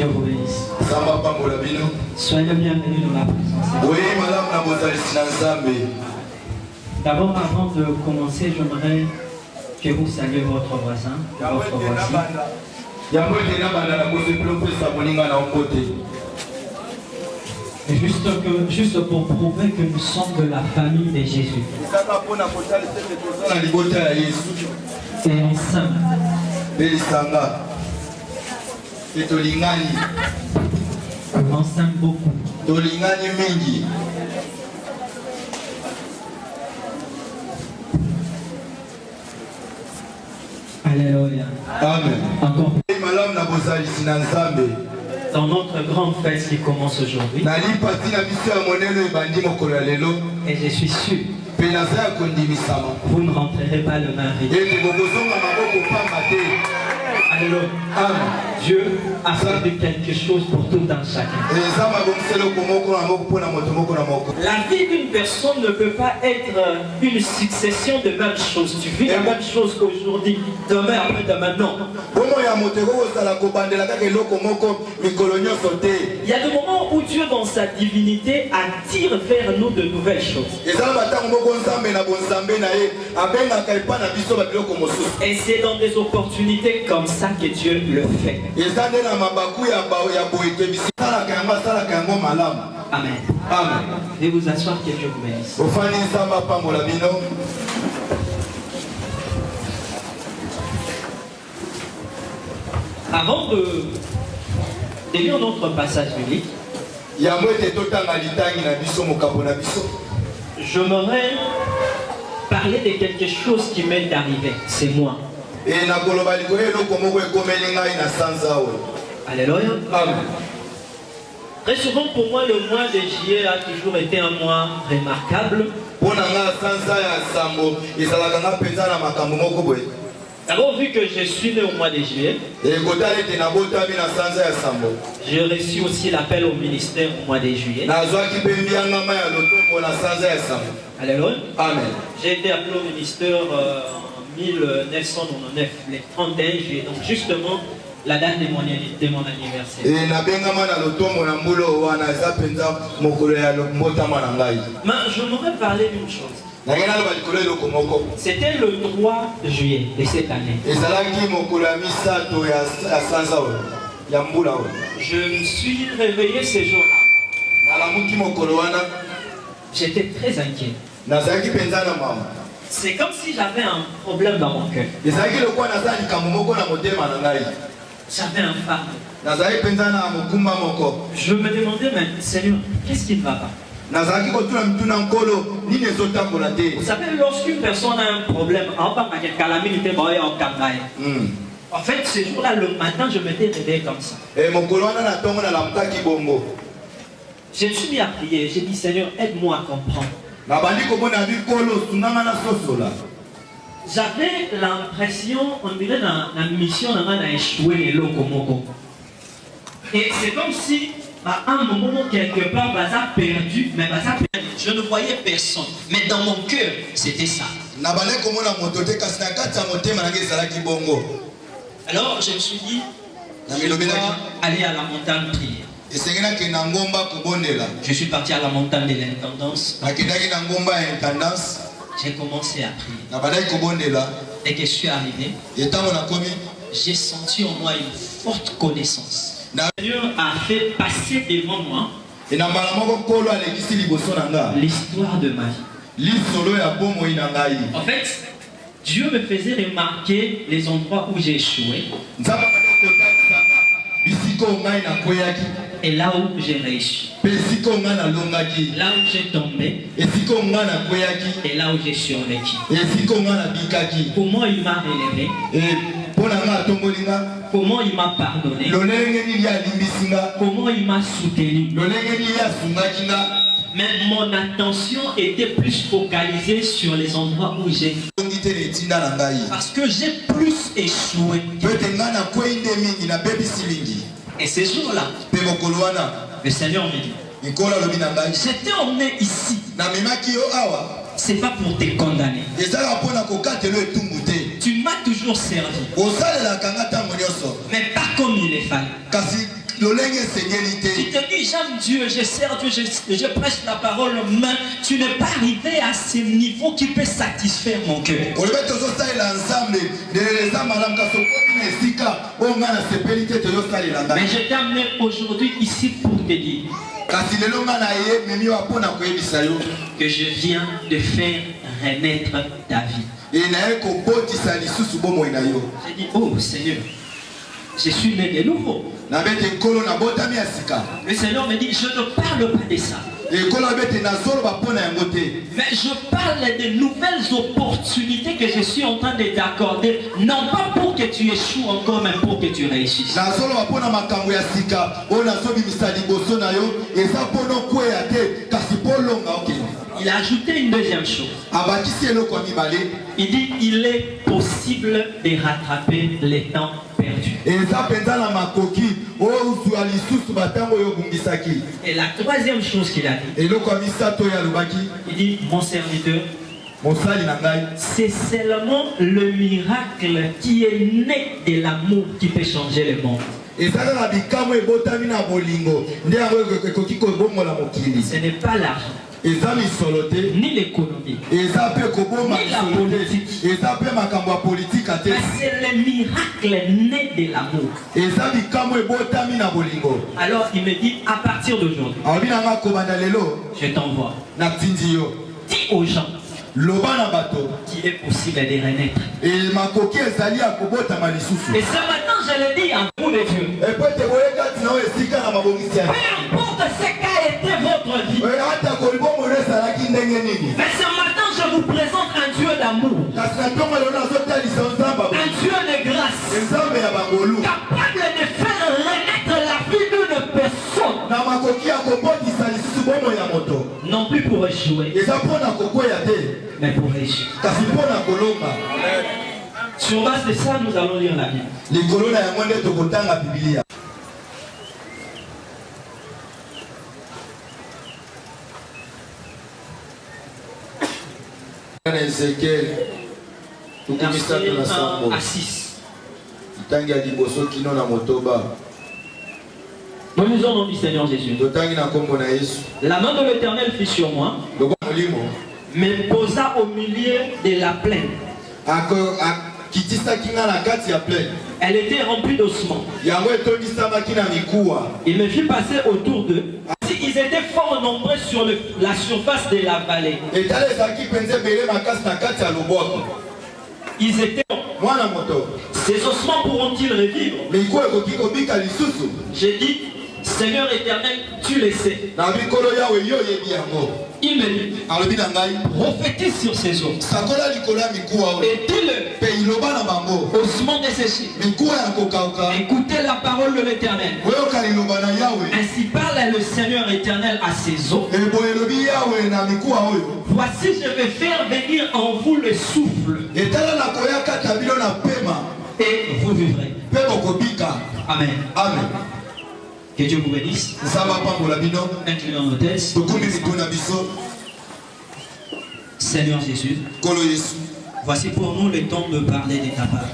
vous bénisse. Soyez le bienvenu dans la présence. D'abord, avant de commencer, j'aimerais que vous saluez votre voisin, votre voisine. Juste pour prouver que nous sommes de la famille de Jésus. Et ensemble. On s'aime beaucoup. Alléluia. Amen. Encore. Dans notre grande fête qui commence aujourd'hui, et je suis sûr, vous ne rentrerez pas le mari. Alléluia. Dieu a fait quelque chose pour tout un chacun. La vie d'une personne ne peut pas être une succession de mêmes choses. Tu vis la même chose aujourd'hui, demain, après demain, non. Il y a des moments où Dieu, dans sa divinité, attire vers nous de nouvelles choses. Et c'est dans des opportunités comme ça que Dieu le fait. Amen. Amen. Veuillez vous asseoir, que Dieu vous bénisse. Avant de lire notre passage biblique, j'aimerais parler de quelque chose qui m'est arrivé. C'est moi. Alléluia. Amen. Très souvent pour moi, le mois de juillet a toujours été un mois remarquable. D'abord, vu que je suis né au mois de juillet, j'ai reçu aussi l'appel au ministère au mois de juillet. Alléluia. Amen. J'ai été appelé au ministère en 1999, le 31 juillet. Donc justement, la date de mon anniversaire. Mais je m'aurais parlé d'une chose. C'était le 3 juillet de cette année. Je me suis réveillé ce jour-là. J'étais très inquiet. C'est comme si j'avais un problème dans mon cœur. J'avais un fardeau. Je me demandais, mais Seigneur, qu'est-ce qui ne va pas? Vous savez, lorsqu'une personne a un problème, en fait, ce jour-là, le matin, je m'étais réveillé comme ça. Je me suis mis à prier. J'ai dit, Seigneur, aide-moi à comprendre. J'avais l'impression, on dirait, la mission a échoué les locomoko. Et c'est comme si, à un moment, quelque part, Baza perdu, mais Baza perdu. Je ne voyais personne. Mais dans mon cœur, c'était ça. Alors, je me suis dit, je dois aller à la montagne prier. Je suis parti à la montagne de l'intendance. J'ai commencé à prier. Et que je suis arrivé, j'ai senti en moi une forte connaissance. Dieu a fait passer devant moi l'histoire de ma vie. En fait, Dieu me faisait remarquer les endroits où j'ai échoué. Et là où j'ai réussi. Là où j'ai tombé. Et là où j'ai survécu. Comment il m'a relevé. Comment il m'a pardonné. Comment il m'a soutenu. Mais mon attention était plus focalisée sur les endroits où j'ai. Parce que j'ai plus échoué. Et ces jours-là, le Seigneur me dit, je t'ai emmené ici. C'est pas pour te condamner. Tu m'as toujours servi. Mais pas comme il est fallu. Tu te dis, j'aime Dieu, je sers Dieu, je prêche la parole, mais tu n'es pas arrivé à ce niveau qui peut satisfaire mon cœur. Mais je t'ai amené aujourd'hui ici pour te dire que je viens de faire renaître ta vie. J'ai dit, oh Seigneur, je suis né de nouveau. Le Seigneur me dit, je ne parle pas de ça. Mais je parle de nouvelles opportunités que je suis en train de t'accorder, non pas pour que tu échoues encore, mais pour que tu réussisses. Il a ajouté une deuxième chose. Il dit, il est possible de rattraper les temps perdus. Et la troisième chose qu'il a dit, il dit, mon serviteur, c'est seulement le miracle qui est né de l'amour qui peut changer le monde. Ce n'est pas l'argent, ni l'économie, ni la politique, mais c'est le miracle né de l'amour. Alors il me dit, à partir d'aujourd'hui, je t'envoie. Dis aux gens qu'il est possible de renaître. Et ce matin, je le dis à vous les dieux. Peu importe ce qu'a été votre vie. Mais ce matin, je vous présente un Dieu d'amour. Un Dieu de grâce. Capable de faire renaître la vie d'une personne. Non plus pour échouer, mais pour réussir. Sur base de ça, nous allons lire la Bible. Ézéchiel 1 à 6. Nous lisons au nom du Seigneur Jésus. La main de l'Éternel fut sur moi, me posa au milieu de la plaine. Elle était remplie d'ossements. Il me fit passer autour d'eux. Ils étaient fort nombreux sur la surface de la vallée. Ils étaient. Ces ossements pourront-ils revivre? J'ai dit, Seigneur éternel, tu le sais. Il me dit, prophétise sur ces eaux. Et dis-le, ossements desséchés, écoutez la parole de l'Éternel. Ainsi parle le Seigneur éternel à ces eaux. Voici, je vais faire venir en vous le souffle. Et vous vivrez. Amen. Amen. Que Dieu vous bénisse. Inclinons nos têtes. Seigneur Jésus, voici pour nous le temps de parler de ta part.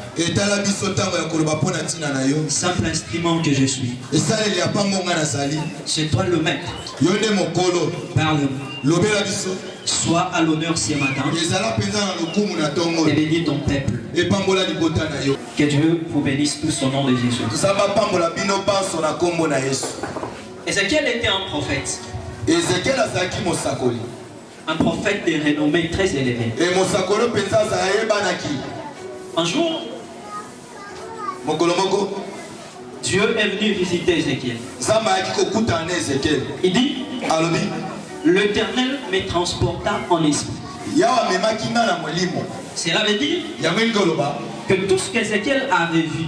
Simple instrument que je suis. C'est toi le maître. Parle-nous. Sois à l'honneur ce matin. Et bénis ton peuple. Que Dieu vous bénisse tous au nom de Jésus. Ézéchiel était un prophète. Un prophète de renommée très élevée. Un jour, Dieu est venu visiter Ézéchiel. Il dit, l'Éternel me transporta en esprit. Cela veut dire que tout ce qu'Ézéchiel avait vu,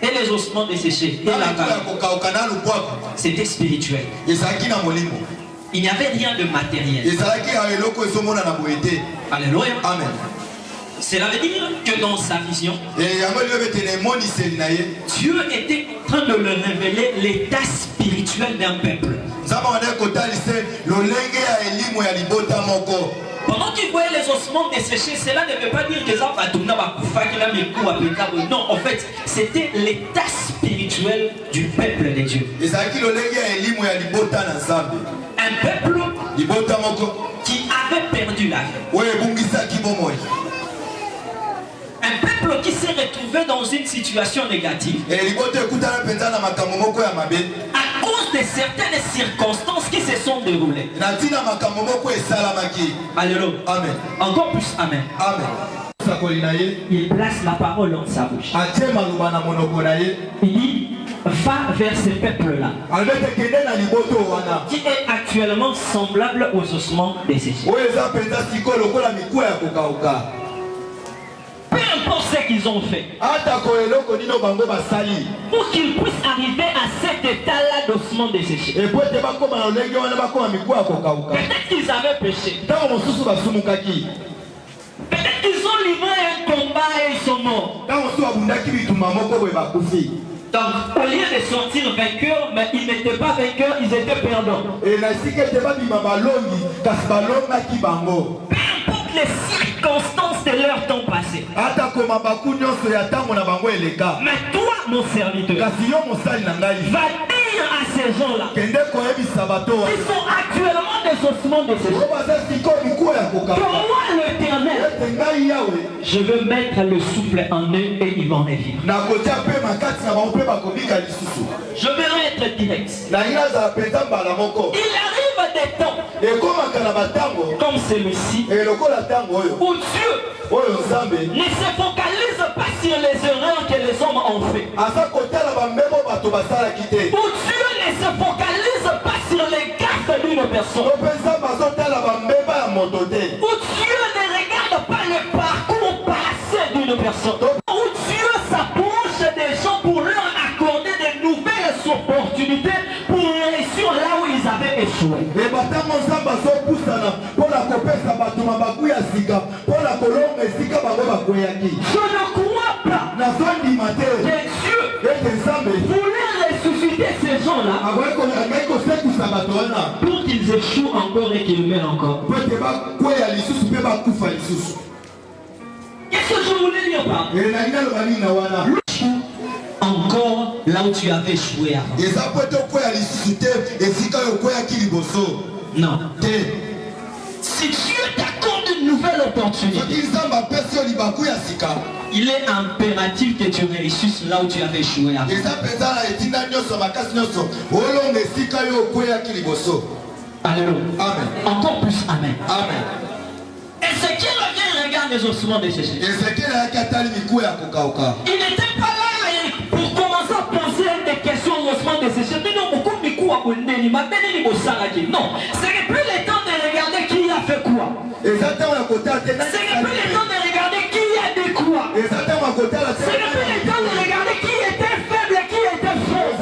et les ossements desséchés, et la vallée, c'était spirituel. Il n'y avait rien de matériel. Alléluia. Amen. Cela veut dire que dans sa vision, Dieu était en train de le révéler l'état spirituel d'un peuple. Pendant qu'ils voyaient les ossements desséchés, cela ne veut pas dire que ça va tourner à non, en fait, c'était l'état spirituel du peuple de Dieu. Un peuple qui avait perdu la vie. Un peuple qui s'est retrouvé dans une situation négative à cause de certaines circonstances qui se sont déroulées. Alléluia. Amen. Encore plus Amen. Amen. Il place la parole dans sa bouche. Il dit, va vers ce peuple-là qui est actuellement semblable aux ossements desséchés. Peu importe ce qu'ils ont fait, pour qu'ils puissent arriver à cet état-là d'ossements desséchés. Peut-être qu'ils avaient péché. Peut-être qu'ils ont livré un combat et ils sont morts. Donc, au lieu de sortir vainqueurs, mais ils n'étaient pas vainqueurs, ils étaient perdants. Peu importe les circonstances de leur temps passé. Mais toi, mon serviteur, va dire à ces gens-là qui sont actuellement des ossements desséchés que moi, l'Éternel, je veux mettre le souffle en eux et ils vont revivre. Je veux être direct. Il arrive des temps comme celui-ci où Dieu ne se focalise pas sur les erreurs que les hommes ont fait. Où Dieu ne se focalise pas sur les gaffes d'une personne. Où Dieu ne regarde pas le parcours passé d'une personne. Où Dieu s'approche des gens pour leur accorder de nouvelles opportunités pour réussir là où ils avaient échoué. Je ne crois pas que Dieu voulait ressusciter ces gens-là pour qu'ils échouent encore et qu'ils meurent encore. Qu'est-ce que je voulais dire par encore là où tu avais échoué avant? Non. Si Dieu t'accorde une nouvelle opportunité, il est impératif que tu réussisses là où tu avais échoué avant. Alléluia. Amen. Encore plus Amen. Amen. Et ce qui revient, regarde les ossements desséchés. Il n'était pas là pour commencer à poser des questions aux ossements desséchés. Non, ce n'est plus le temps de regarder qui a fait quoi. Ce n'est plus le temps de regarder qui a dit quoi. Ce n'est plus le temps de regarder qui était faible et qui était fort.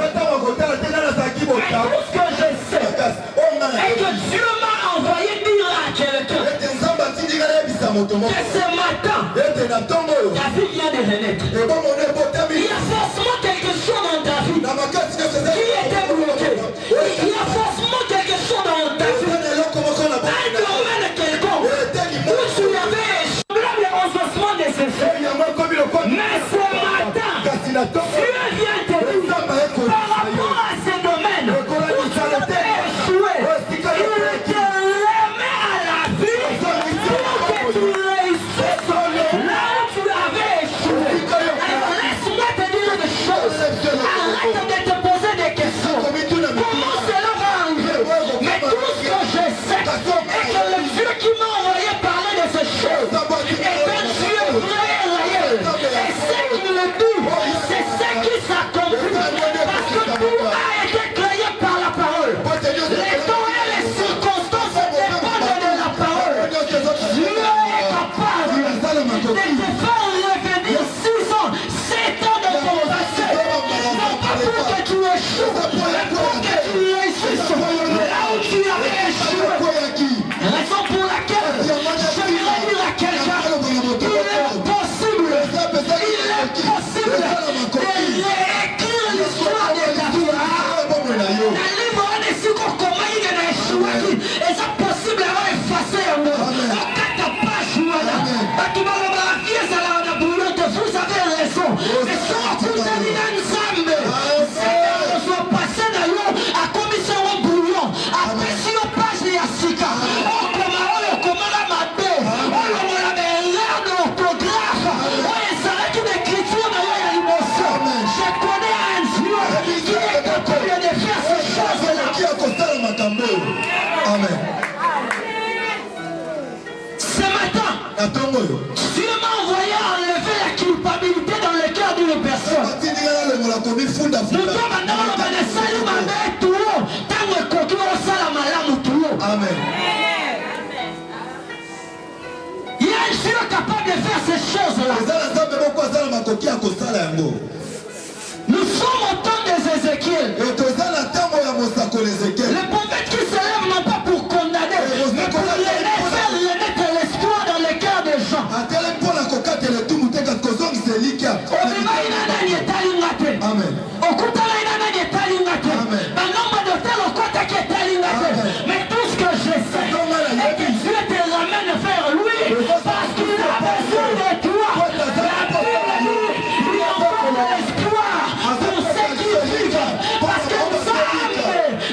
Mais tout ce que je sais est que Dieu m'a envoyé dire à quelqu'un que ce matin, ta vie vient de renaître. Il y a forcément quelque chose dans ta vie qui était bloqué. Il y a forcément quelque chose dans ta vie. Un domaine quelconque où tu avais semblable aux ossements desséchés. Mais ce matin, Dieu vient te dire par rapport à ce domaine où tu avais échoué, il te remet à la vie pour que tu réussisses là où tu avais échoué. Alors Amen. Ce matin, Dieu m'a envoyé à enlever la culpabilité dans le cœur d'une personne. Amen. Il y a un Dieu capable de faire ces choses-là. Nous sommes au temps des Ézéchiel. Le prophète qui se lève non pas pour condamner, mais pour faire renaître l'espoir dans le cœur des gens. Amen. Mais tout ce que je sais, c'est que Dieu te ramène vers lui parce qu'il a besoin de toi. La Bible dit, il envoie l'espoir pour ceux qui vivent. Parce que nous sommes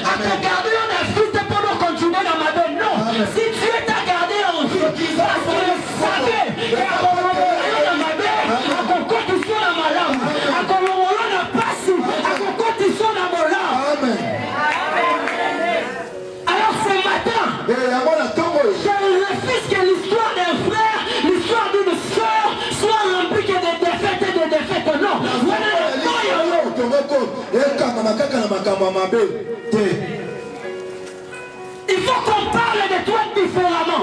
à te garder en Afrique pour nous continuer dans ma vie. Non, si Dieu t'a gardé en vie, parce qu'il savait qu'à mon moment dans ma vie, à mon côté sur la malade, à mon moment dans passe, à mon côté sur la malade. Amen. Alors ce matin, je refuse que l'histoire d'un frère, l'histoire d'une soeur soit remplie que de défaites et de défaites. Non. Il faut qu'on parle de toi différemment.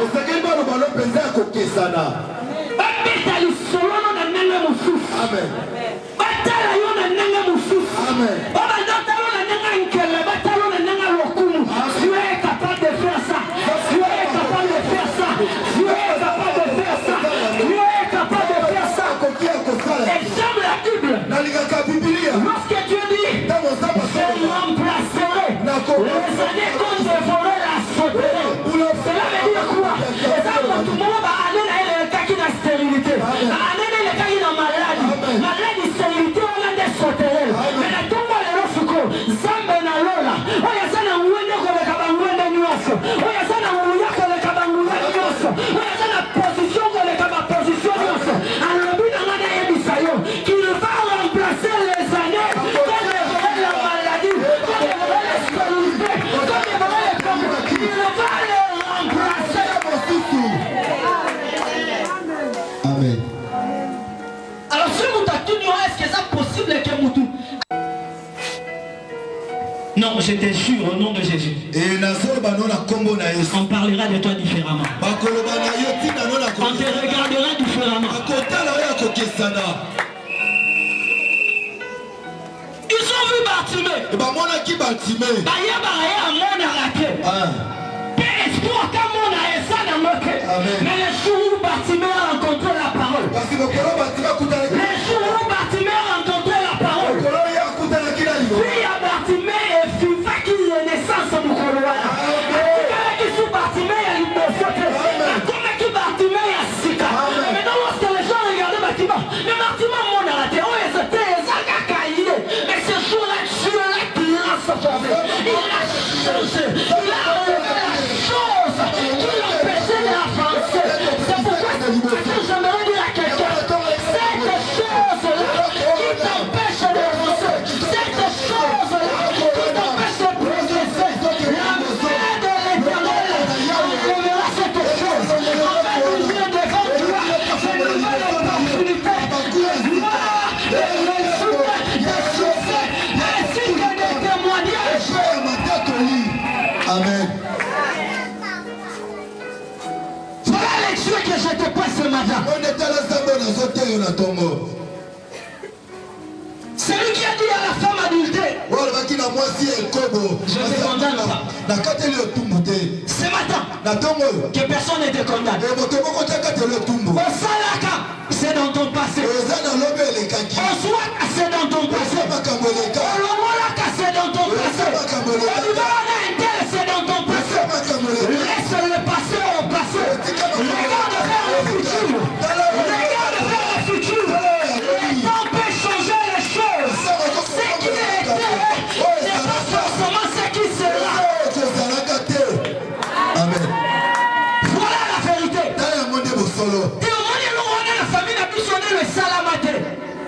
Amen. Tu es capable de faire ça. Tu es capable de faire ça. Tu es capable de faire ça. Tu es capable de faire ça. Et j'aime la Bible. Lorsque Dieu dit, je remplacerai les années qu'on dévorait la sauterie. Cela veut dire quoi? Les arbres, tout le monde va aller dans le cas qui n'a stérilité. Aller dans le cas qui n'a maladie. Maladie, stérilité, on a des sauterelles. Mais la tombe, elle est là, Zambe na lola. Oya sana uende kwa kabangwende nyoso. Oya sana uya kwa kabangwende nyoso. Oya sana position kwa position nyoso. Alobina ngana yebisayo. Qu'il va remplacer les années. Comme la maladie. Comme la stérilité. Comme les problèmes. Il va les remplacer. Amen. Alors si vous t'attendez, est-ce que c'est possible que vous non, je te jure au nom de Jésus. On parlera de toi différemment. On te regardera différemment. Ils ont vu Bartimée. Mais le jour où Bartimée a rencontré la parole. Le jour où Bartimée a rencontré la parole. Puis à Bartimée et FIFA qui est naissance au Mukoloana. Qui sous Bartimée a l'immobilier. Comme qui Bartimée a Sika. Maintenant lorsque les gens regardaient Bartimée, mais Bartimée mon à la terre, oh ils étaient Zakaïe. Mais ce jour-là, Dieu l'a transformé. Il a changé. Il a relevé la chose qui l'empêchait d'avancer. C'est pourquoi j'aimerais dire à quelqu'un, cette chose-là qui t'empêche d'avancer, cette chose-là qui t'empêche de progresser, la main de l'Éternel enlèvera cette chose. En fait, il vient devant toi, c'est une nouvelle opportunité de voir, de réussir, de succès, ainsi que des témoignages. Amen. Voilà les dieux que je te passe ce matin. Celui qui a dit à la femme adultère, je te condamne ça. Ce matin, que personne ne te condamne. Au Salaka, c'est dans ton passé. Au Swaka, c'est dans ton passé. Au Lomolaka, c'est dans ton passé. Au Libana Intel, c'est dans ton passé. Laisse le passé au passé. Regarde vers le futur. Regarde vers le futur. Le temps peut changer les choses. Ce qui était n'est pas forcément ce qui sera. Amen. Voilà la vérité. Et au moment où on a la famille, on a pu sonner le salamate.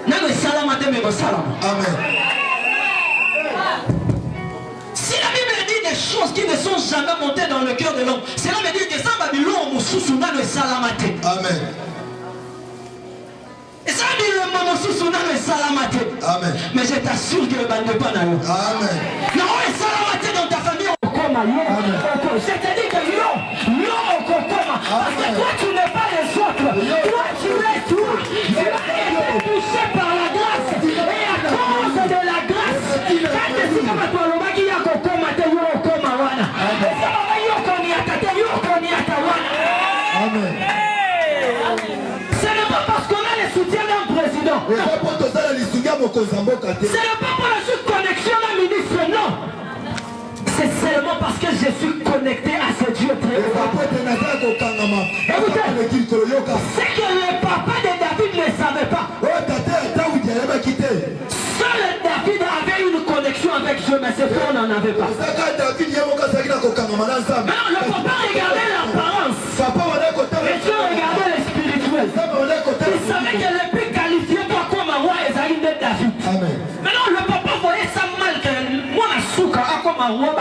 Non, le salamate, choses qui ne sont jamais montées dans le cœur de l'homme. Cela veut dire que ça va l'homme sous le salamate. Amen. Et ça veut dire le moment sous le salamate. Amen. Mais je t'assure que le bande pas dans l'eau. Amen. Non, le salamate dans ta famille. C'est-à-dire que l'eau au cocoma. Parce que toi tu n'es pas les autres. Toi tu es toi. Tu as été touché par la grâce. Et à cause de la grâce, quand tu es comme toi, le mec qui a cocoma, tu es au coma. Amen. Ce n'est pas parce qu'on a le soutien d'un président. Ce n'est pas pour la connexion d'un ministre, non. C'est seulement parce que je suis connecté à ce Dieu très haut. Écoutez, c'est que le papa de David ne savait pas. Seul David avait une connexion avec Dieu, mais ses frères n'en avaient pas. Alors le papa regardait l'apparence, et Dieu regardait le spirituel. Il savait que le plus qualifié pour comme un roi est David. Maintenant le papa voyait ça mal que moi la souka a comme un roi,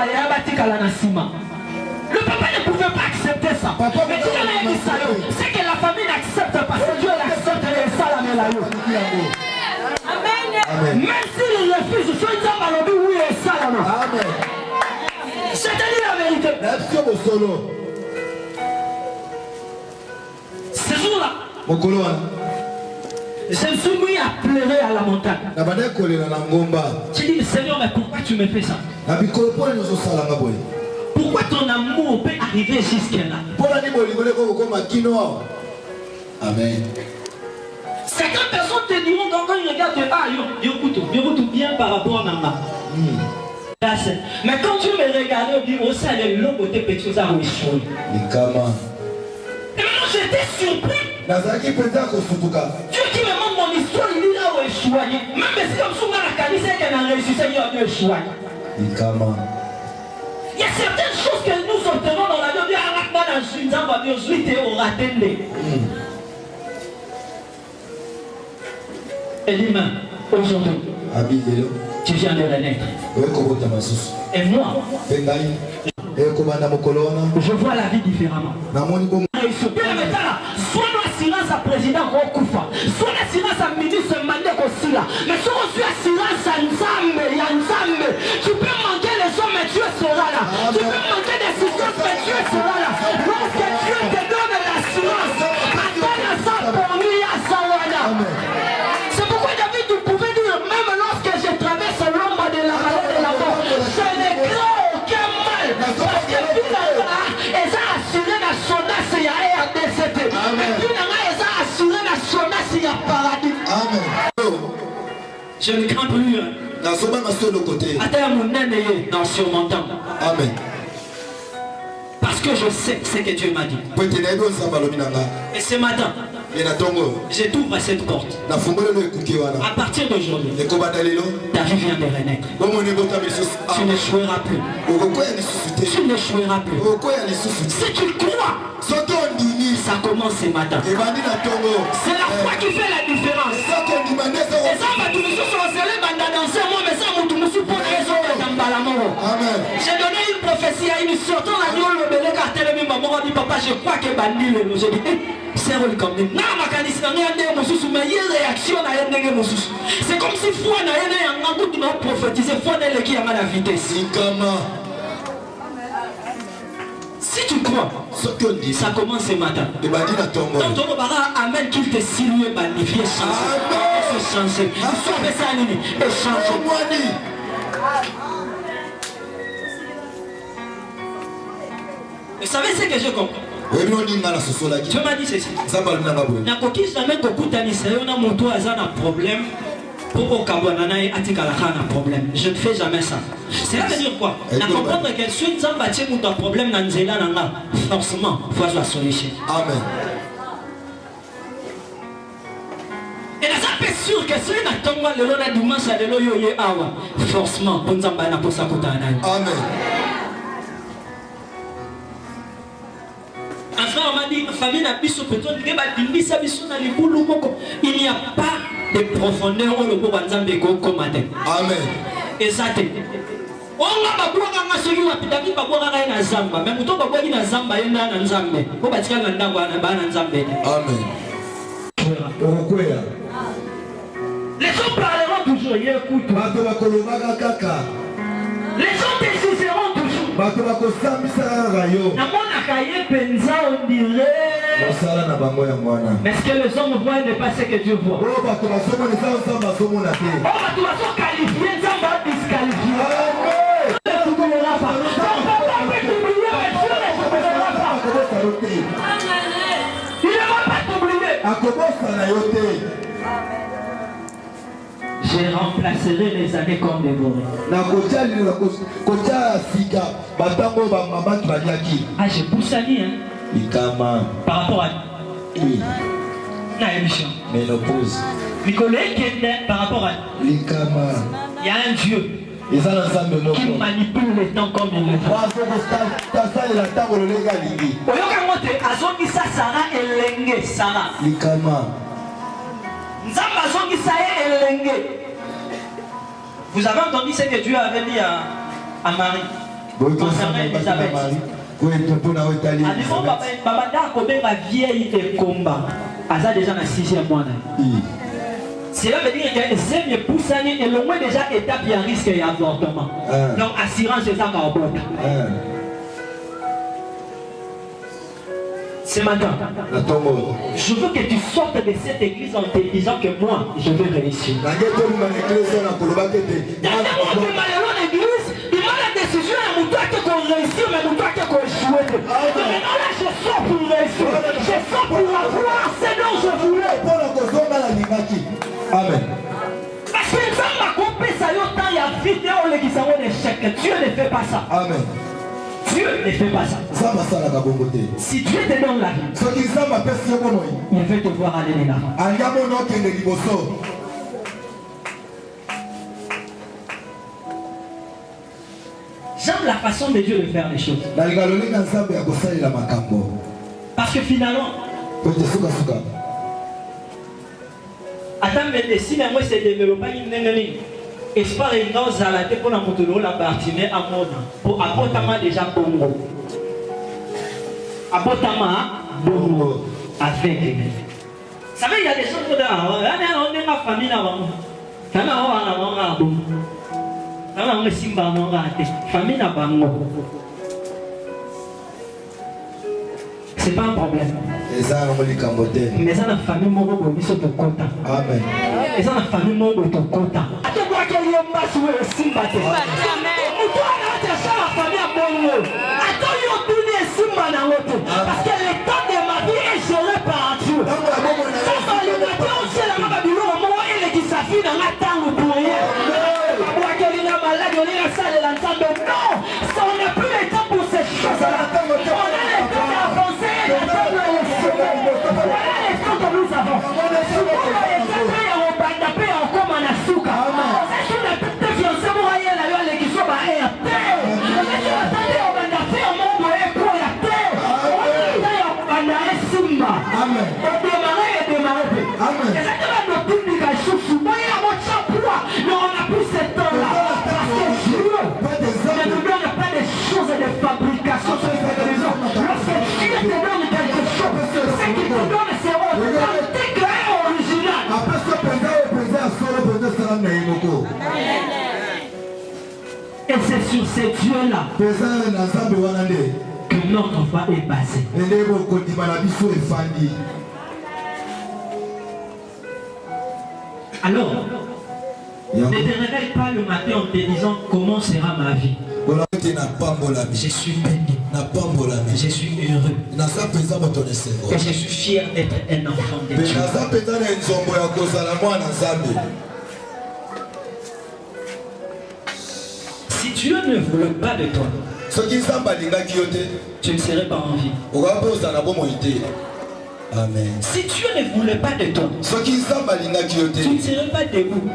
le papa ne pouvait pas accepter ça. Mais Dieu l'a dit ça, c'est que la famille n'accepte pas, c'est Dieu l'accepte et ça la met là-haut. Amen. Même s'il refuse, je suis oui et ça là. Amen. C'est-à-dire la vérité. Ce jour-là, je me suis mis à pleurer à la montagne. J'ai dit, Seigneur, mais pourquoi tu me fais ça? Pourquoi ton amour peut arriver jusque-là? Amen. Certaines personnes te diront quand ils regardent, ah, yo bien par rapport à Nanga. Mais quand tu me regardes, on dit, oh, ça, le long côté petit, ça va échouer. Et maintenant, j'étais surpris. Dieu qui me montre mon histoire, il dit là où échouer. Même si comme souvent la qualité qu'elle a réussi, il y a échouer. Il y a certaines choses que nous obtenons dans la vie, Elima, aujourd'hui, tu viens de renaître. Et moi, je vois la vie différemment. Soit l'assurance à président Rokufa, soit l'assurance à ministre Mandeko Sila, mais soit aussi l'assurance à Nzambe, tu peux manquer les hommes, mais Dieu sera là. Tu peux manquer des soucis, mais Dieu sera là. Lorsque Dieu te donne l'assurance, attends ça pour lui à Sawana. C'est pourquoi David, tu pouvais dire, même lorsque je traverse l'ombre de la maladie de la mort, je ne crains aucun mal. Parce que finalement, ils ont assuré la sondace et la RDCT. Et finalement, ils ont assuré la sondace et la paradis. Amen. Je ne crains plus. Attends mon ennemi dans surmontant. Amen. Parce que je sais ce que Dieu m'a dit. Et ce matin, je t'ouvre cette porte. À partir d'aujourd'hui, ta vie vient de renaître. Tu n'échoueras plus. Tu n'échoueras plus. Si tu crois, ça commence ce matin. C'est la foi qui fait la différence. J'ai donné une prophétie à une sorte de papa, je crois que Bandi le j'ai dit, c'est comme c'est comme si foi n'a prophétisé, foi n'a qui a la vitesse. Si tu crois, ça commence ce matin. Donc ton amen qu'il te signe magnifié, changer. Vous savez ce que je comprends? Tu m'as dit ceci. On a problème. Je ne fais jamais ça. Cela veut dire quoi? Comprendre que si tu as un problème, forcément, il faut la solution. Amen. Et là, ça fait sûr que si on a le dimanche, forcément, on a Amen. Un frère m'a dit, famille n'a plus il n'y a pas de profondeur au lobo Banzambe comme matin. Amen. Exact. On a pas de celui qui a pitaki pas boire na zamba mais muto ba boire na zamba yenda na nzambe ko batika na ndako na ba na nzambe. Amen. Les gens parleront toujours, écoute. Les gens décideront toujours. On dirait. Mais ce que les hommes voient n'est pas ce que Dieu voit. On va qualifier, on va disqualifier. Il ne va pas t'oublier. Je remplacerai les années comme dévorées. Ah, j'ai poussani, hein. Par rapport à. Oui. La émission. Ménopause. Nicolas Kende, par rapport à. Il y a un Dieu qui manipule le temps comme il le veut. Vous avez entendu ce que Dieu avait dit à Marie concernant Elisabeth. Déjà dans 6e mois. Cela veut dire que c'est mieux pousser et le moins déjà étape il y a risque d'avortement. Donc assurance c'est ça qu'on porte. Ce matin, je veux que tu sortes de cette église en te disant que moi, je vais réussir. Dans le monde malheureux l'église, il a la décision à mon toit qu'on réussit, mais mon toit qu'on échoue. Maintenant là, je sors pour réussir. Je sors pour avoir ce dont je voulais. Amen. Parce que ça m'a compris ça, il y a vidéo qui sont en échec. Dieu ne fait pas ça. Amen. Dieu ne fait pas ça. Si Dieu te donne la vie, il veut te voir aller de l'avant. J'aime la façon de Dieu de faire les choses. Parce que finalement, attends, mais si moi c'est développé, espoir et nos zalaté pour la montée la Bartimée à Mona pour apporter déjà Bongo. Apporter Bongo avec. Vous savez, il y a des gens qui disent on est ma famille avant. Quand on a bon. Quand on est simba on a famille à Bango. C'est pas un problème. Mais ça la famille Mogo ils sont contents. Amen. Et ça la famille Mogo est content. Parce que le temps de ma vie est géré par Dieu. Non, on n'a plus le temps pour ces choses. On a le temps d'avancer, le temps que nous avons. Et c'est sur ces dieux-là que notre foi est basée. Alors, ne te réveille pas le matin en te disant comment sera ma vie. Je suis béni. Je suis heureux. Et je suis fier d'être un enfant de Dieu. Si Dieu ne voulait pas de toi, tu ne serais pas en vie. Amen. Si Dieu ne voulait pas de toi, tu ne serais pas debout.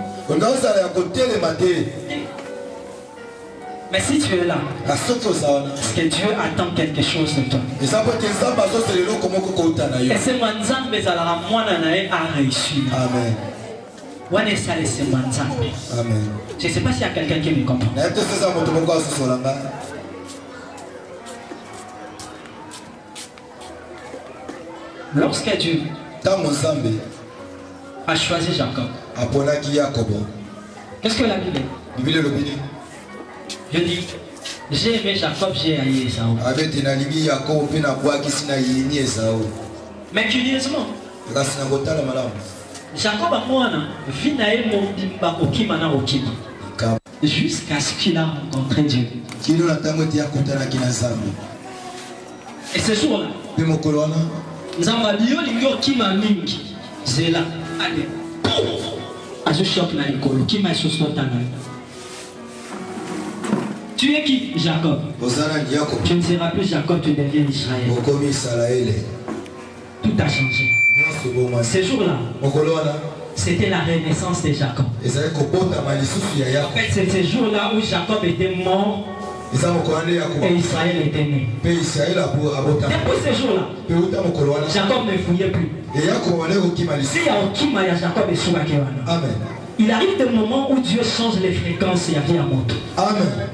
Mais si tu es là, parce que Dieu attend quelque chose de toi. Et c'est moi a réussi. Amen. Wana esale semba nzambe. Amen. Je ne sais pas s'il y a quelqu'un qui me comprend. Lorsque Dieu a choisi Jacob, qu'est-ce que la Bible dit? Je dis, j'ai aimé Jacob, j'ai haï Esaü. Mais curieusement, Jacob a moana, vinae mobimba okimana okima. Jusqu'à ce qu'il a rencontré Dieu. Et ce jour-là, Nzamba biyo lingo kima mingi zela ale azo choc na likolo kima sosota na. Tu es qui? Jacob. Tu ne seras plus Jacob, tu deviens Israël. Tout a changé. Ce jour-là, c'était la renaissance de Jacob. En fait, c'est ce jour-là où Jacob était mort et Israël était né. Depuis ce jour-là, Jacob ne fouillait plus. Si Jacob est sous la Amen. Il arrive des moments où Dieu change les fréquences et il vient à monter. Amen.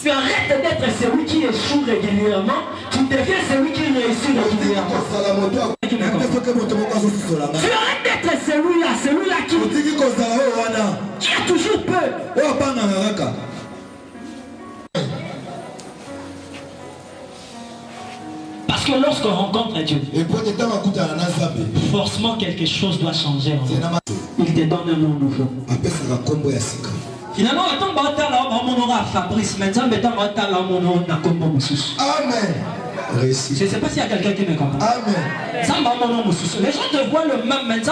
Tu arrêtes d'être celui qui échoue régulièrement, tu deviens celui qui réussit régulièrement. Tu arrêtes d'être celui-là qui a toujours peur. Parce que lorsqu'on rencontre Dieu, forcément quelque chose doit changer en nous. Il te donne un nom nouveau. Finalement, attends, Fabrice, maintenant, Amen. Je ne sais pas s'il y a quelqu'un qui me comprend. Amen. Les gens te voient le même, Amen.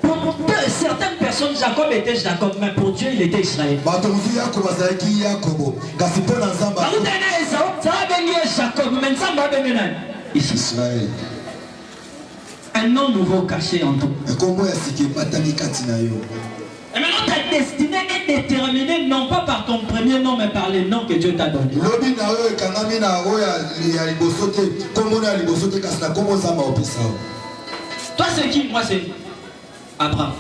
Pour certaines personnes, Jacob était Jacob, mais pour Dieu, il était Israël. Israël. Un nom nouveau caché en toi. Et maintenant ta destinée est déterminée non pas par ton premier nom mais par les noms que Dieu t'a donné. Toi c'est qui? Moi c'est Abraham.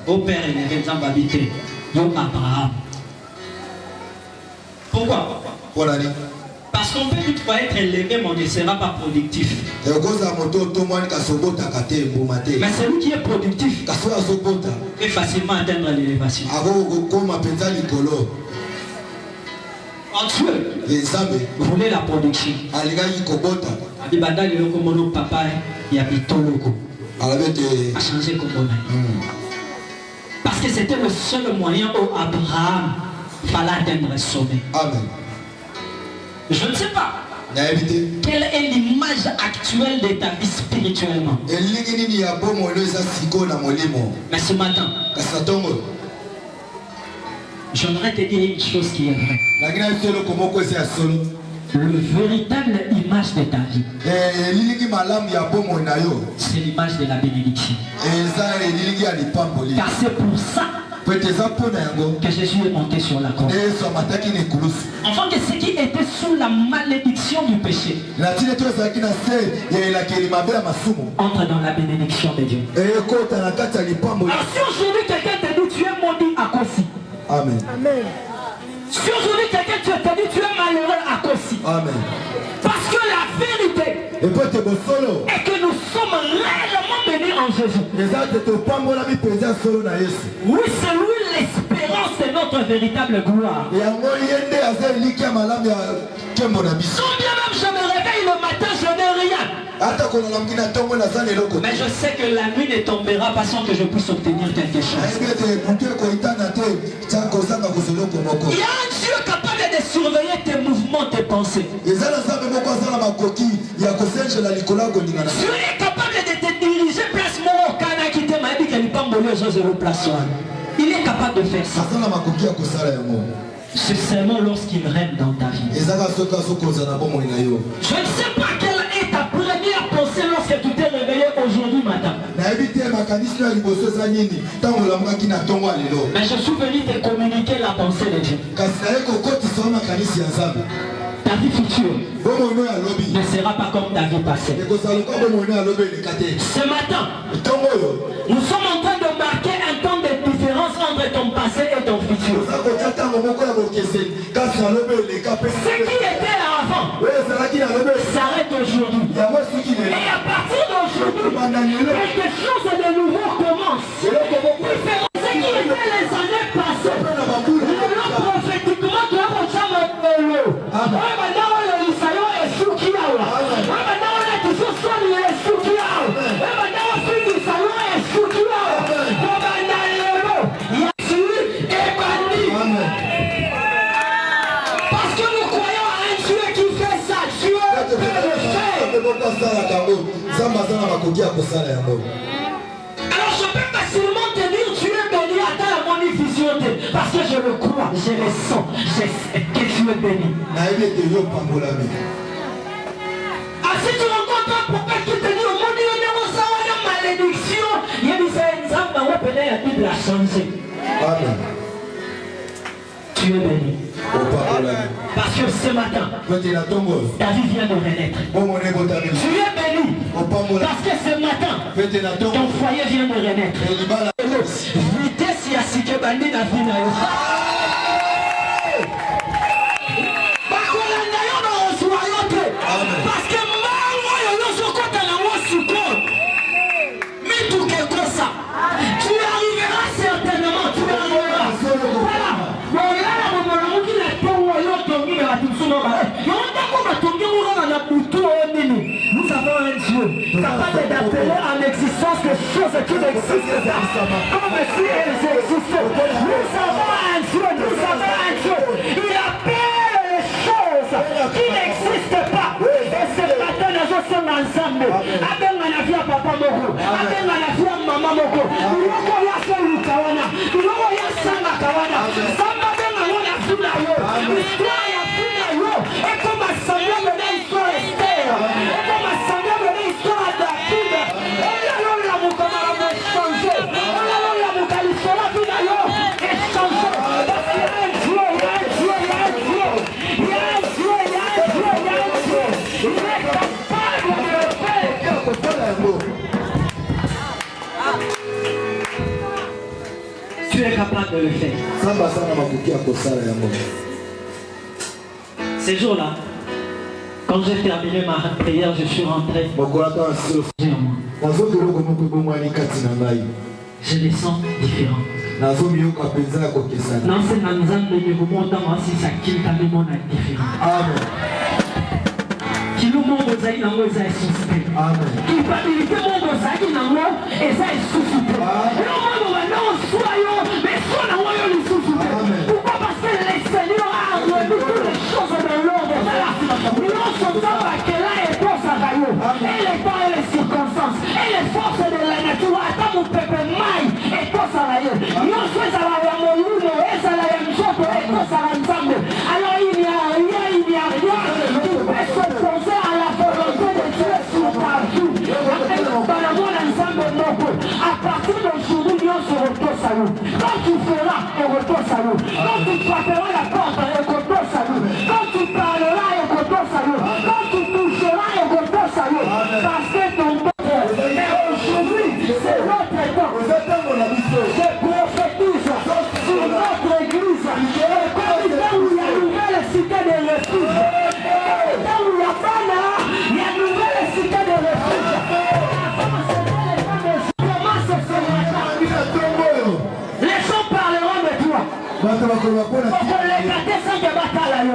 Au père et les gens habiter. Abraham. Pourquoi? Parce qu'on peut toutefois être élevé, mais on ne sera pas productif. Mais celui qui est productif peut facilement atteindre l'élévation. En Dieu, voulez la production. Papa a changé comme parce que c'était le seul moyen où Abraham fallait atteindre le sommet. Amen. Je ne sais pas quelle est l'image actuelle de ta vie spirituellement. Mais ce matin, j'aimerais te dire une chose qui est vraie. Le véritable image de ta vie, c'est l'image de la bénédiction. Car c'est pour ça que Jésus est monté sur la croix. Enfin que ceux qui étaient sous la malédiction du péché entrent dans la bénédiction de Dieu. Alors si aujourd'hui quelqu'un te dit tu es maudit à cause. Amen. Amen. Si aujourd'hui quelqu'un te dit tu es malheureux à cause. Amen. Parce que la vérité est que nous sommes réellement bénis en Jésus. Oui, c'est lui l'espérance de notre véritable gloire. Quand bien même je me réveille le matin, je n'ai rien. Mais je sais que la nuit ne tombera pas sans que je puisse obtenir quelque chose. Il y a un Dieu capable de surveiller tes mouvements, tes pensées. Dieu est capable de te diriger place Morokana qui te m'a dit qu'il pas mourir sur zéro place. Il est capable de faire ça. C'est seulement lorsqu'il règne dans ta vie. Je ne sais pas quelle est ta première pensée lorsque tu t'es réveillé aujourd'hui matin. Mais je suis venu te communiquer la pensée de Dieu. Ta ta vie future ne sera pas comme ta vie passée. Ce matin, nous sommes en train de marquer un temps de différence entre ton passé et ton futur. Ce qui était avant s'arrête aujourd'hui. Et à partir d'aujourd'hui, quelque chose de nouveau commence. Ce qui était les années passées, prophétiquement, tu as parce que nous croyons à un Dieu qui fait ça. Dieu peut le faire. Alors je peux facilement te dire Dieu est béni à ta vision, parce que je le crois, je le sens, je sais que Dieu est béni. Ah, si tu rencontres un prophète qui te dit au monde, il y a une malédiction, il y a une femme, la Bible a changé. Amen. Tu es béni. Parce que ce matin, ta vie vient de renaître. Tu es béni. Parce que ce matin, ton foyer vient de renaître. Vitesse ya sike bandi na vie na yo. Bakolanda yo na ozwa yo te. Parce que mbango yo sokota na mo siko. Mituke kosa. Tu arriveras certainement. Tu arriveras. Voilà. Voilà mon amour qui l'a tongo yo tongi na batusuma ba. Yo ndako batongi mo na butu o nini. Nous avons un Dieu capable d'appeler en existence des choses qui n'existent pas. Comme si elles existaient. Nous avons un Dieu. Il appelle les choses qui n'existent pas. Et ce matin, nous sommes ensemble. Avec ma vie à papa moko. Avec ma vie à maman moko. Nous voyons ça Lukawana. Nous voyons ça Makawana. Ça m'a donné la vie là. L'histoire est finie là. Et comme à Samuel, il y a une histoire Esther. Et comme à Samuel, il y a une histoire David. Et là, la Moukama va changer. Et là, la Moukalisora va changer. Parce qu'il y a un Dieu, il y a un Dieu, il y a un Dieu. Il y a un Dieu, il y a un Dieu, il y a un Dieu. Il est capable de le faire. Tu es capable de le faire. Ces jours-là, quand j'ai terminé ma prière, je suis rentré. Je les sens différents. Amen. Pourquoi? Parce que le Seigneur a remis toutes les choses dans l'ordre. Et les temps et les circonstances et les forces de la nature attendent mon peuple maille et tout ça va y aller. Alors il n'y a rien qui peut s'opposer à la volonté de Dieu sur ta vie. À partir d'aujourd'hui, Dieu se repose à nous. Quand tu feras, on repose à nous. Quand tu frapperas la porte, on repose à nous. Quand tu parleras, on repose à nous. Quand tu toucheras, on repose à nous. Parce que ton peuple est aujourd'hui, c'est notre temps. Je prophétise sur notre église. Comme il y a une nouvelle cité de refuge. Et là où il y a Bana, il y a une nouvelle cité de refuge. Les gens parleront de toi. Pour les garder sans que bataille.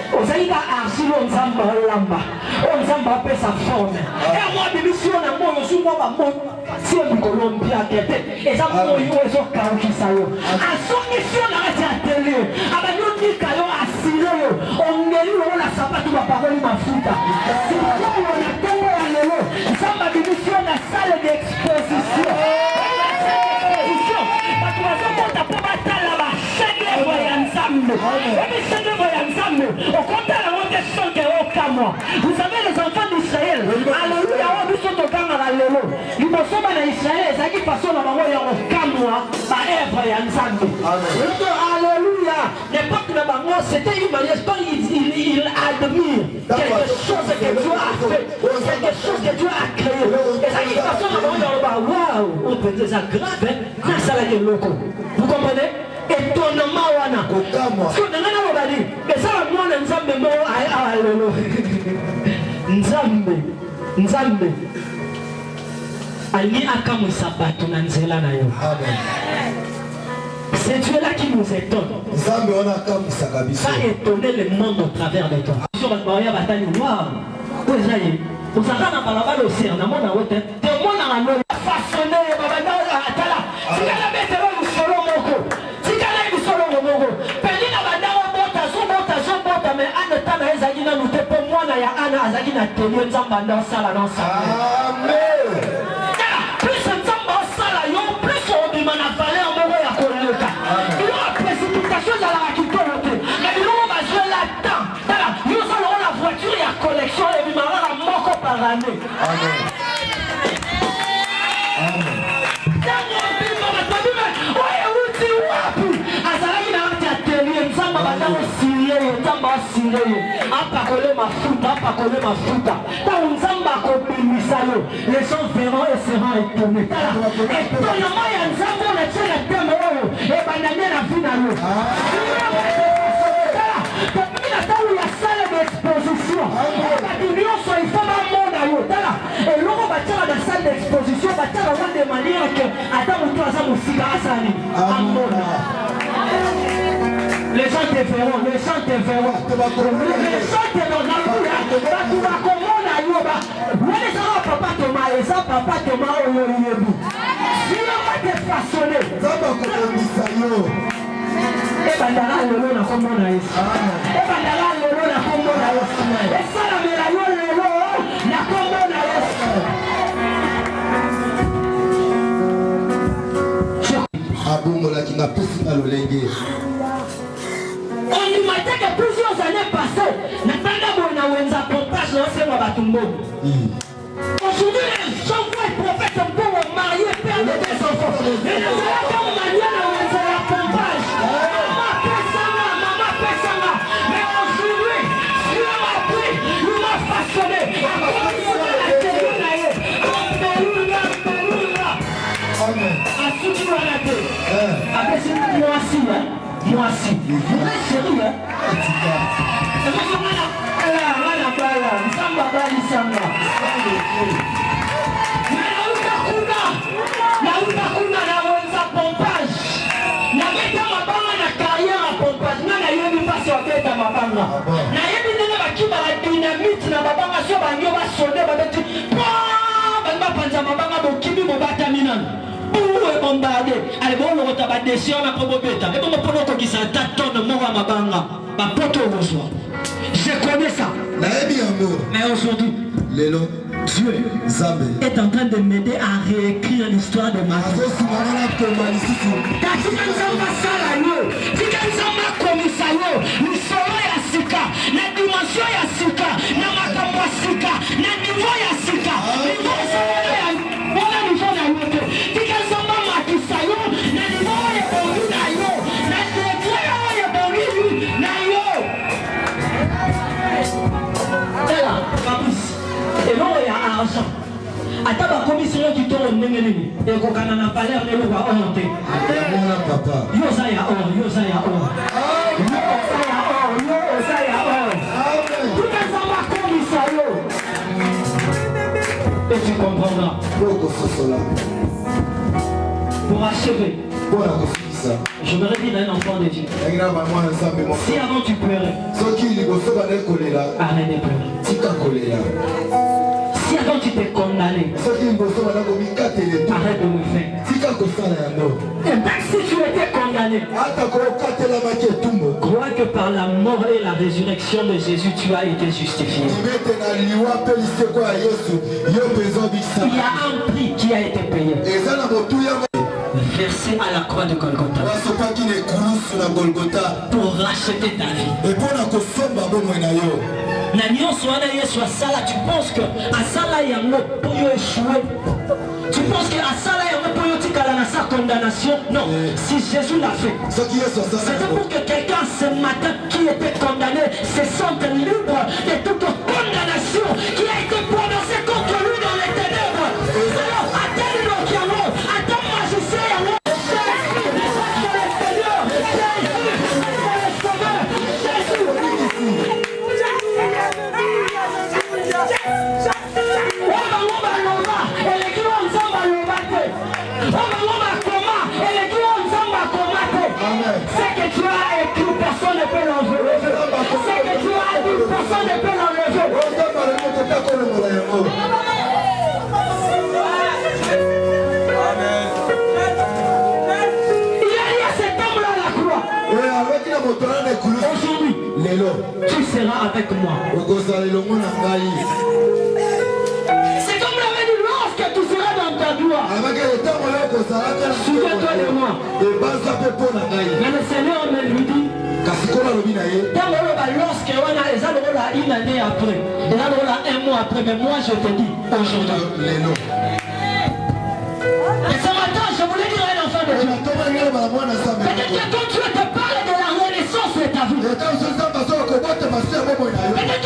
Vous Ezaïga argile on zamba lamba. On zamba appelle sa forme. Et moi bimission na moi je moi ba moi si on Colombia tete. Et ça moi yo so kaoki sayo. A son mission na rete atelier. Aba yo ni kayo asile yo. On ngeli yo la sapato ba parole mafuta. C'est quoi on a tongo ya lelo. Zamba bimission na salle d'exposition. Vous savez les enfants d'Israël, alléluia, ils sont au camp à l'allélo. Ils me sont dans Israël, ça qui passe dans le moment où il y a un camp, alléluia. L'époque de Bango, c'était une manière, il admire quelque chose que Dieu a fait, quelque chose que Dieu a créé. Et ça qui passe dans le moment où il y a un waouh, on peut dire ça grave, quand ça l'a dit loco. Vous comprenez? Étonnement wana parce que dans la lobali mais ça moi nzambe mo alelo nzambe ali akamu sabato na nzela na yo. C'est Dieu là qui nous étonne. Nzambe wana akamu sakabisa. Ça étonner le monde au travers de toi. Sur la barrière bataille noire. Ozaye osakana balabala aussi na mona wote te mona na no façonner babanda atala. Sikala betelo musolo moko. Mais Anne Tana Ezagina nous te pour moi na ya Anna Azagina tenu nzamba ndo sala non sala. Amen. Plus nzamba sala yo plus on demande à valeur moko ya koleka. Il y a précipitation dans la kitolote. Mais il y a besoin là temps. Voilà, nous allons la voiture ya collection et bimara la moko par année. Amen. Amen. Les gens verront et seront étonnés. Étonnement, il y a un zamba, on a tiré le thème et bananier la vie dans l'eau. Il y a salle d'exposition. Il faut un monde à l'eau. Et l'eau va tirer la salle d'exposition, va tirer de manière que Adam ou toi, ça nous cigare ça. Les gens te verront, les gens te verront. Les gens te verront. Tu vas comment la yoba. Les gens papa Thomas, les gens papa Thomas au Yoyebu. Tu vas pas te façonner. Ça va comme ça yo. Et bandara lolo na comme on a ici. Et bandara lolo na comme on a ici. Et ça la mela yo lolo na comme on a ici. Abungola qui n'a pas si mal au lengue. On imaginait que plusieurs années passées, Natanda Bona Wenza Pompage lancé ma batumbo. Aujourd'hui, les gens voient le prophète un peu marié, père de des enfants. Et les gens comme Maniana Wenza la Pompage. Maman Pessama. Mais aujourd'hui, Dieu m'a pris, il m'a façonné. Moi aussi, vous êtes sérieux, hein? Bombardé, allez bon le retard déchiré ma propre bête. Et bon pour l'autre qui s'attend moi à ma banga, ma pote au reçoit. Je connais ça. Mais aujourd'hui, Dieu est en train de m'aider à réécrire l'histoire de ma vie. Ata ba commission qui tourne nengeli et ko kana na palais de loi honte papa yo ça ya or tout ça va commission et tu comprendras pour achever J'aimerais dire à un enfant de Dieu. Si avant tu pleurais, arrête de pleurer. Si avant tu t'es condamné, arrête de le faire. Et même si tu étais condamné, crois que par la mort et la résurrection de Jésus, tu as été justifié. Il y a un prix qui a été payé. Versé à la croix de Golgotha pour racheter ta vie. Tu penses que Asala Yango pour échouer. Tu penses que Asala Yango pour sa condamnation? Non, si Jésus l'a fait, c'était pour que quelqu'un ce matin qui était condamné se sente libre de toute condamnation qui a été prononcée contre lui dans les ténèbres. Alors, attends le Kiano, attends magicien Yango. C'est que tu as écrit, personne ne peut l'enlever. C'est que tu as dit, personne ne peut l'enlever. Il a dit à cet homme-là la croix. Aujourd'hui, tu seras avec moi. C'est comme l'avait dit, lorsque tu seras dans ta gloire. Souviens-toi de moi. Mais le Seigneur me lui dit, lorsque on a une année après, un mois après, mais moi je te dis aujourd'hui. Et ce matin, je voulais dire à un enfant de Dieu, peut-être que quand tu te parles de la renaissance de ta vie, peut-être que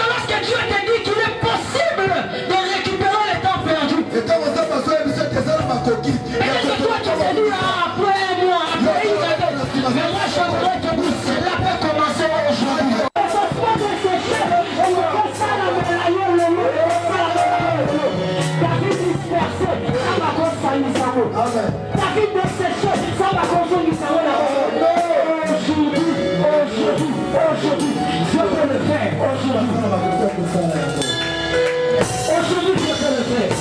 lorsque Dieu te dit qu'il est possible de récupérer le temps perdu, peut-être que toi tu te dis après un mois, après une année, mais moi j'aimerais te dire cela peut commencer aujourd'hui. David desséché, ça va construire ça. Aujourd'hui, je peux le faire. Aujourd'hui, je peux le faire.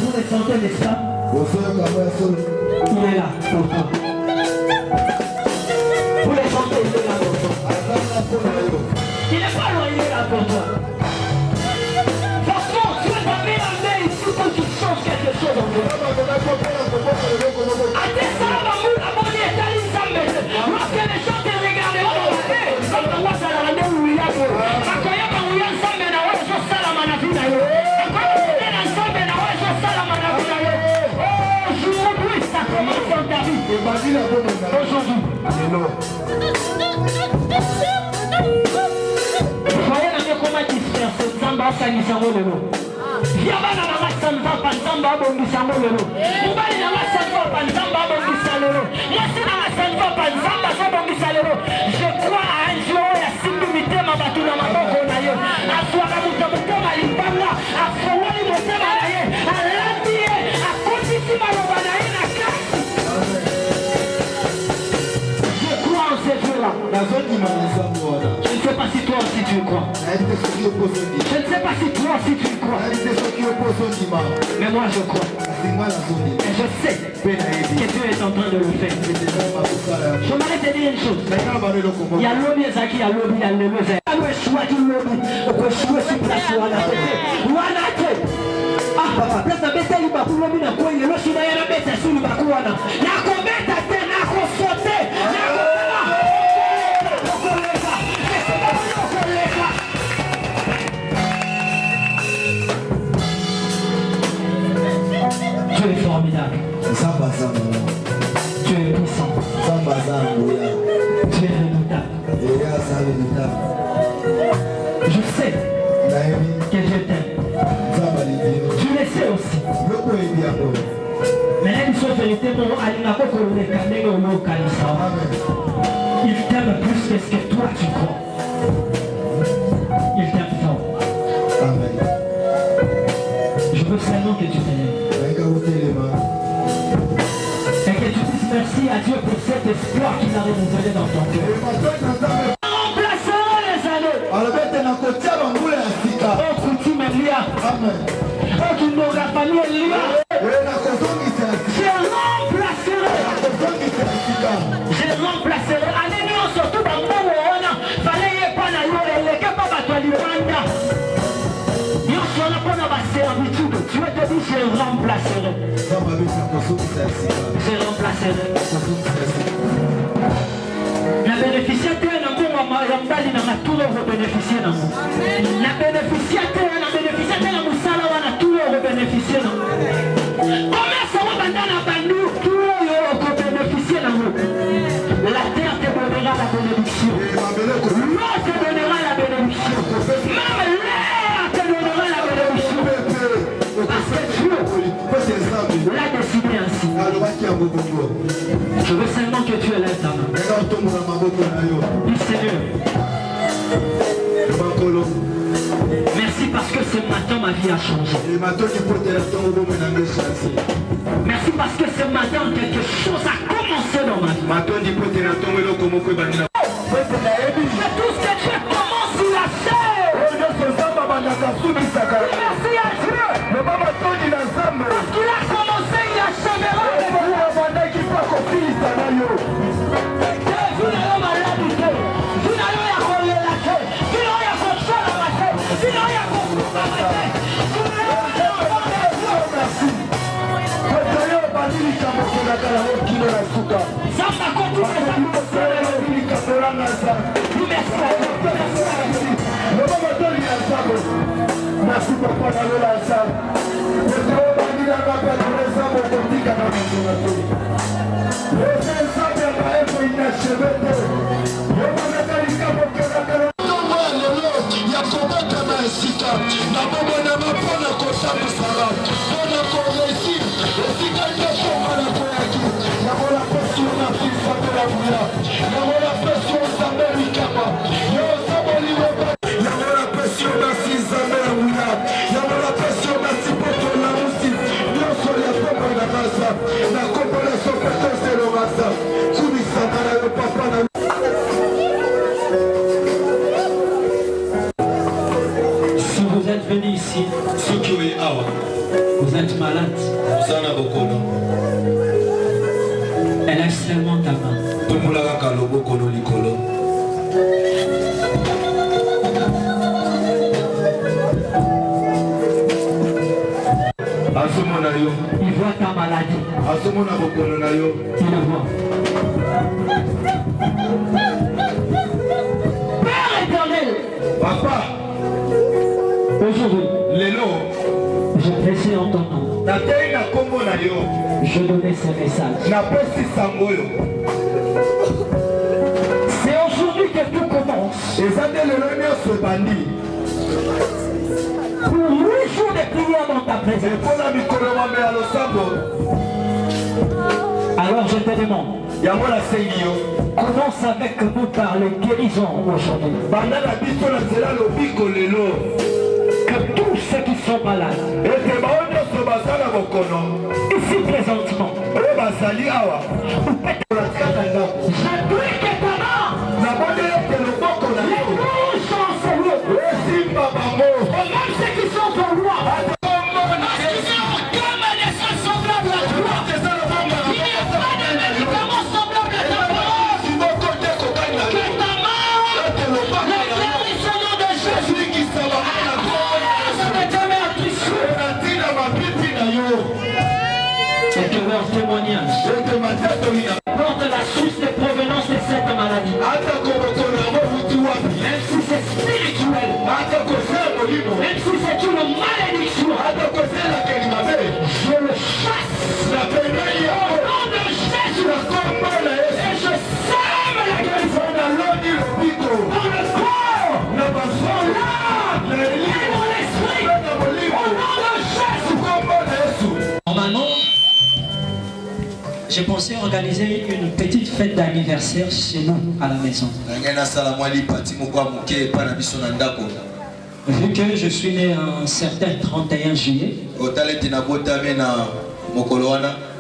Vous le sentez, n'est-ce pas? Il est là pour toi. Vous le sentez, il est là pour toi. Il n'est pas loin, il est là pour toi. Franchement, tu es pas bien amené ici pour qu'il change quelque chose en toi. Lorsque les gens te regarderont, aujourd'hui ça commence dans ta vie. Aujourd'hui. Voyez la comment tu fais ce Zamba Sanisango Lelo. Viens dans la Samba Panzamba Bongisango Lelo. On va dans la Samba Panzamba Bongisalero. Moi c'est dans la Samba Panzamba Bongisalero. Je crois à un jour et à Simbilité Mabatuna Maboko Nayo. À Soara Mutabuka Malibanga. À Fawali Motema Naye. À Lambié. À Kotisi Malobanaye Naka. Je crois en ces jours-là. Je ne sais pas si toi aussi tu y crois. Je ne sais pas si toi aussi tu y crois. Mais moi je crois. Et je sais que Dieu est en train de le faire. Je m'arrête de dire une chose. Il y a l'homme Zaki, il y a l'homme, il y a l'homme Zaki. Il y a l'homme ah papa, place na beta liba pour l'homme na quoi il est là, je suis dans la beta sur le bakouana. Na kometa te, na kosote, na Dieu est formidable. Dieu est puissant. Dieu est redoutable. Je sais que Dieu t'aime. Tu le sais aussi. Mais là, une chose vérité, il t'aime plus que ce que toi tu crois. Il t'aime fort. pour cet espoir qui n'a renouvelé dans ton cœur. Remplacera les années. Oh, coutume Elia. Amen. Oh, tu n'auras pas mis Elia. Je remplacerai. Je remplacerai. Allez, nous, surtout dans mon monde. Fallait y pas la loi. Elle n'est pas battu. Servitude. Tu vas te dire, je remplacerai. Je remplacerai. La bénéficiaire, elle a tout le bénéficier. La bénéficiaire, elle a tout le bénéficier. Comment ça va dans tout le bénéficier? La terre te donnera la bénédiction. L'eau te donnera la bénédiction. Même l'air te donnera la bénédiction. Parce que Dieu l'a décidé ainsi. Je veux seulement que tu élèves ta main. Dis Seigneur, merci parce que ce matin ma vie a changé. Merci parce que ce matin quelque chose a commencé dans ma vie. C'est tout ce que Dieu commence sur la terre. Merci à Dieu. Parce qu'il a commencé, il achèvera. Merci papa dans le lanceur. Si vous êtes venu ici, vous êtes malade, élève seulement ta main. Il voit ta maladie. Il le voit. Père éternel, Papa, aujourd'hui, je désire en ton nom. Je donnais ce message. C'est aujourd'hui que tout commence. Pour 8 jours de prière dans ta présence. Alors je te demande, commence avec nous par les guérisons aujourd'hui. Que tous ceux qui sont malades, ici présentement, je prie que ta main, les bouches sont enseignés, et même ceux qui sont en loi, témoignage. Porte la source de provenance de cette maladie. Même si c'est spirituel, même si c'est une malédiction, je le chasse au nom de Jésus. Et je sème la guérison dans le corps, dans l'âme et dans l'esprit. Au nom de Jésus. Normalement, j'ai pensé organiser une petite fête d'anniversaire chez nous à la maison. Vu que je suis né un certain 31 juillet,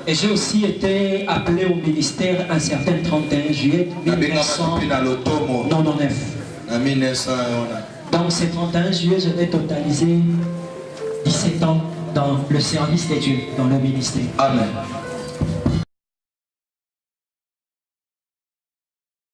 Et j'ai aussi été appelé au ministère un certain 31 juillet 1999. Donc ce 31 juillet, je vais totaliser 17 ans dans le service de Dieu, dans le ministère. Amen.